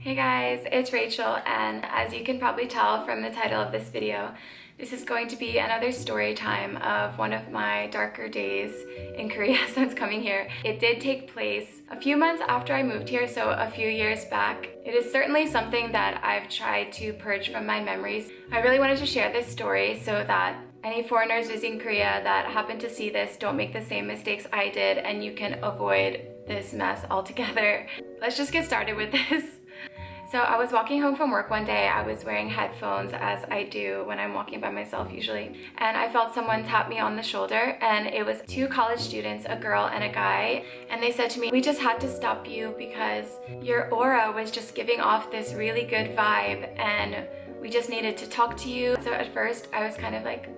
Hey guys, it's Rachel, and as you can probably tell from the title of this video, this is going to be another story time of one of my darker days in Korea since coming here. It did take place a few months after I moved here, so a few years back. It is certainly something that I've tried to purge from my memories. I really wanted to share this story so that any foreigners visiting Korea that happen to see this don't make the same mistakes I did and you can avoid this mess altogether. Let's just get started with this. So I was walking home from work one day. I was wearing headphones as I do when I'm walking by myself usually. And I felt someone tap me on the shoulder, and it was two college students, a girl and a guy. And they said to me, "We just had to stop you because your aura was just giving off this really good vibe and we just needed to talk to you." So at first I was kind of like,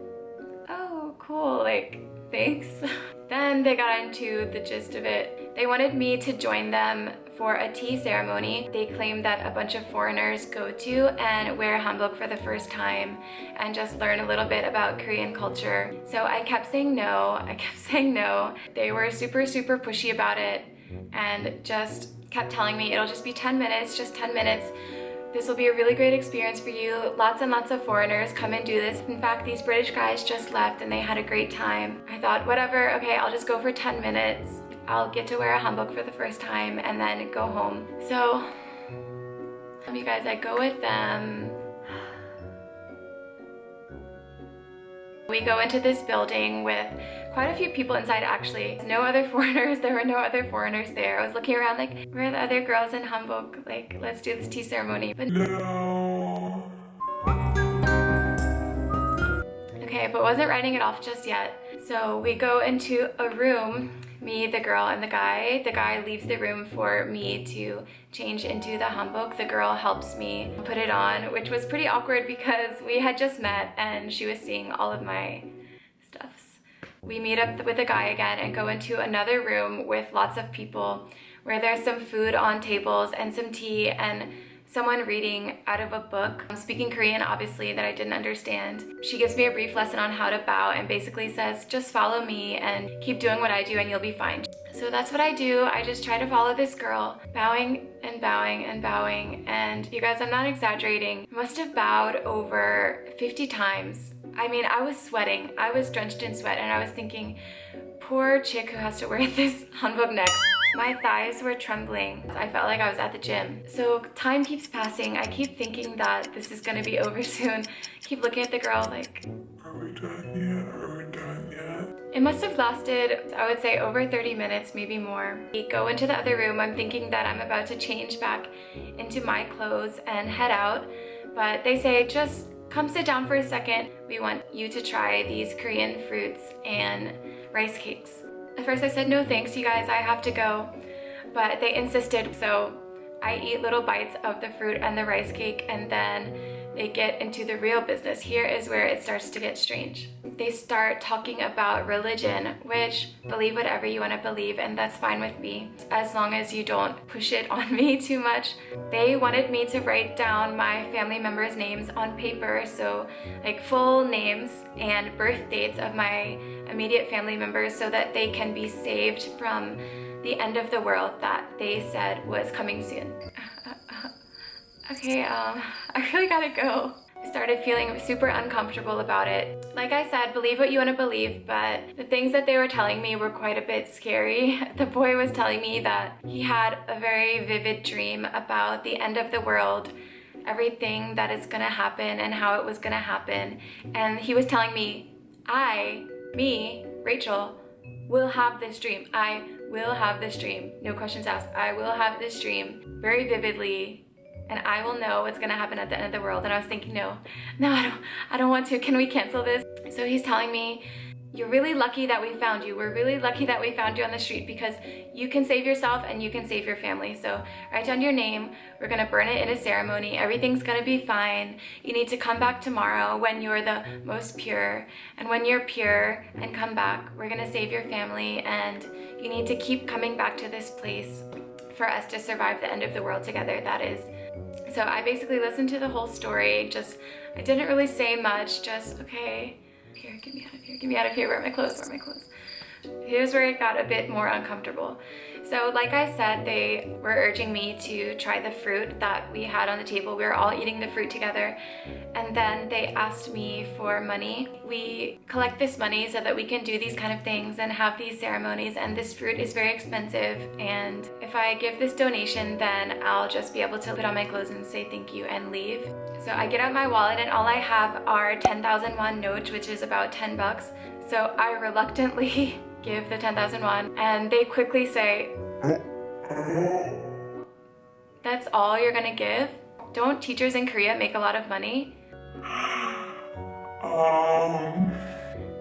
oh, cool, like, thanks. Then they got into the gist of it. They wanted me to join them for a tea ceremony they claimed that a bunch of foreigners go to and wear hanbok for the first time and just learn a little bit about Korean culture. So I kept saying no, They were super pushy about it and just kept telling me it'll just be 10 minutes, just 10 minutes. This will be a really great experience for you. Lots and lots of foreigners come and do this. In fact, these British guys just left and they had a great time. I thought, whatever, okay, I'll just go for 10 minutes. I'll get to wear a hanbok for the first time and then go home. So, you guys, I go with them. We go into this building with quite a few people inside actually. No other foreigners, there were no other foreigners there. I was looking around like, where are the other girls in hanbok? Like, let's do this tea ceremony. But no. Okay, but wasn't writing it off just yet. So we go into a room, me, the girl, and the guy. The guy leaves the room for me to change into the hanbok. The girl helps me put it on, which was pretty awkward because we had just met and she was seeing all of my stuffs. We meet up with the guy again and go into another room with lots of people where there's some food on tables and some tea and someone reading out of a book. I'm speaking Korean, obviously, that I didn't understand. She gives me a brief lesson on how to bow and basically says, just follow me and keep doing what I do and you'll be fine. So that's what I do. I just try to follow this girl, bowing and bowing and bowing. And you guys, I'm not exaggerating. I must have bowed over 50 times. I mean, I was sweating. I was drenched in sweat and I was thinking, poor chick who has to wear this hanbok next. My thighs were trembling. I felt like I was at the gym. So time keeps passing. I keep thinking that this is gonna be over soon. Keep looking at the girl like, are we done yet? Are we done yet? It must have lasted, I would say, over 30 minutes, maybe more. We go into the other room. I'm thinking that I'm about to change back into my clothes and head out. But they say, just come sit down for a second. We want you to try these Korean fruits and rice cakes. At first I said, no thanks, you guys, I have to go. But they insisted, so I eat little bites of the fruit and the rice cake, and then they get into the real business. Here is where it starts to get strange. They start talking about religion, which, believe whatever you want to believe, and that's fine with me, as long as you don't push it on me too much. They wanted me to write down my family members' names on paper, so like full names and birth dates of my immediate family members so that they can be saved from the end of the world that they said was coming soon. Okay, I really gotta go. I started feeling super uncomfortable about it. Like I said, believe what you want to believe, but the things that they were telling me were quite a bit scary. The boy was telling me that he had a very vivid dream about the end of the world, everything that is gonna happen and how it was gonna happen. And he was telling me, me, Rachel, will have this dream. I will have this dream. No questions asked. I will have this dream very vividly. And I will know what's gonna happen at the end of the world. And I was thinking, no, I don't want to. Can we cancel this? So he's telling me, you're really lucky that we found you. We're really lucky that we found you on the street because you can save yourself and you can save your family. So write down your name. We're gonna burn it in a ceremony. Everything's gonna be fine. You need to come back tomorrow when you're the most pure. And when you're pure and come back, we're gonna save your family, and you need to keep coming back to this place for us to survive the end of the world together, that is. So I basically listened to the whole story. I didn't really say much, just, okay, here, get me out of here, where are my clothes? Here's where it got a bit more uncomfortable. So like I said, they were urging me to try the fruit that we had on the table. We were all eating the fruit together, and then they asked me for money. We collect this money so that we can do these kind of things and have these ceremonies, and this fruit is very expensive, and if I give this donation, then I'll just be able to put on my clothes and say thank you and leave. So I get out my wallet and all I have are 10,000 won notes, which is about 10 bucks. So I reluctantly give the 10,000 won, and they quickly say, "That's all you're gonna give? Don't teachers in Korea make a lot of money?"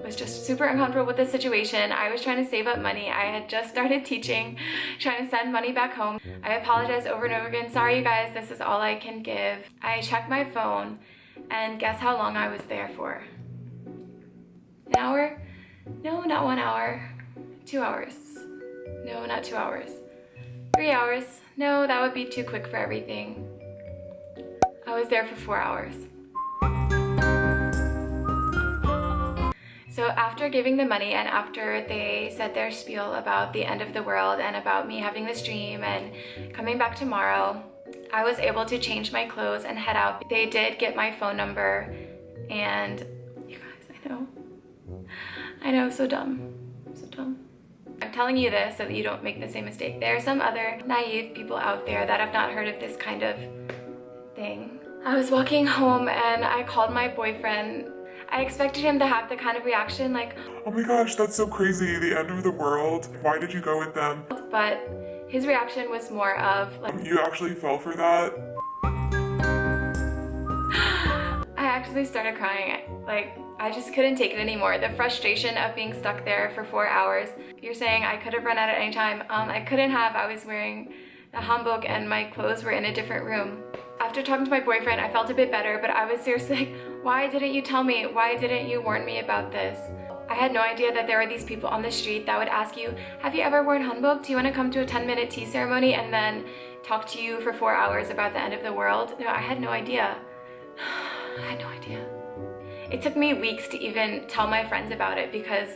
Was just super uncomfortable with the situation. I was trying to save up money. I had just started teaching, trying to send money back home. I apologized over and over again. "Sorry you guys, this is all I can give." I checked my phone, and guess how long I was there for? An hour? No, not 1 hour. 2 hours. No, not 2 hours. 3 hours. No, that would be too quick for everything. I was there for 4 hours. So after giving the money and after they said their spiel about the end of the world and about me having this dream and coming back tomorrow, I was able to change my clothes and head out. They did get my phone number, and you guys, I know, so dumb, so dumb. I'm telling you this so that you don't make the same mistake. There are some other naive people out there that have not heard of this kind of thing. I was walking home and I called my boyfriend. I expected him to have the kind of reaction like, "Oh my gosh, that's so crazy, the end of the world. Why did you go with them?" But his reaction was more of like, "You actually fell for that?" I actually started crying. Like, I just couldn't take it anymore. The frustration of being stuck there for 4 hours. You're saying I could have run out at any time. I couldn't have. I was wearing a hanbok and my clothes were in a different room. After talking to my boyfriend, I felt a bit better, but I was seriously like, why didn't you tell me? Why didn't you warn me about this? I had no idea that there were these people on the street that would ask you, "Have you ever worn hanbok? Do you want to come to a 10-minute tea ceremony?" and then talk to you for 4 hours about the end of the world. No, I had no idea. I had no idea. It took me weeks to even tell my friends about it because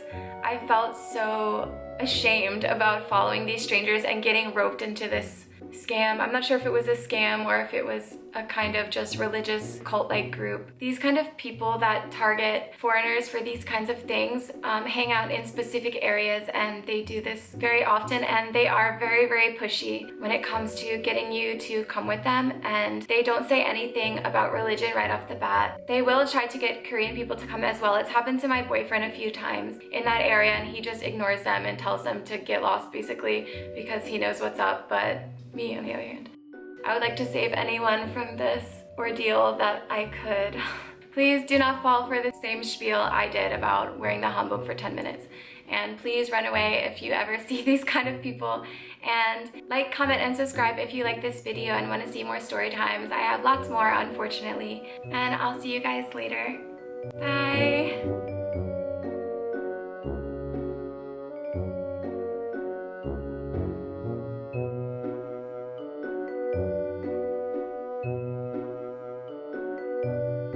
I felt so ashamed about following these strangers and getting roped into this scam. I'm not sure if it was a scam or if it was a kind of just religious cult-like group. These kind of people that target foreigners for these kinds of things hang out in specific areas, and they do this very often, and they are very, very pushy when it comes to getting you to come with them, and they don't say anything about religion right off the bat. They will try to get Korean people to come as well. It's happened to my boyfriend a few times in that area, and he just ignores them and tells them to get lost basically because he knows what's up. But me, on the other hand, I would like to save anyone from this ordeal that I could. Please do not fall for the same spiel I did about wearing the hanbok for 10 minutes. And please run away if you ever see these kind of people. And like, comment, and subscribe if you like this video and want to see more story times. I have lots more, unfortunately. And I'll see you guys later. Bye!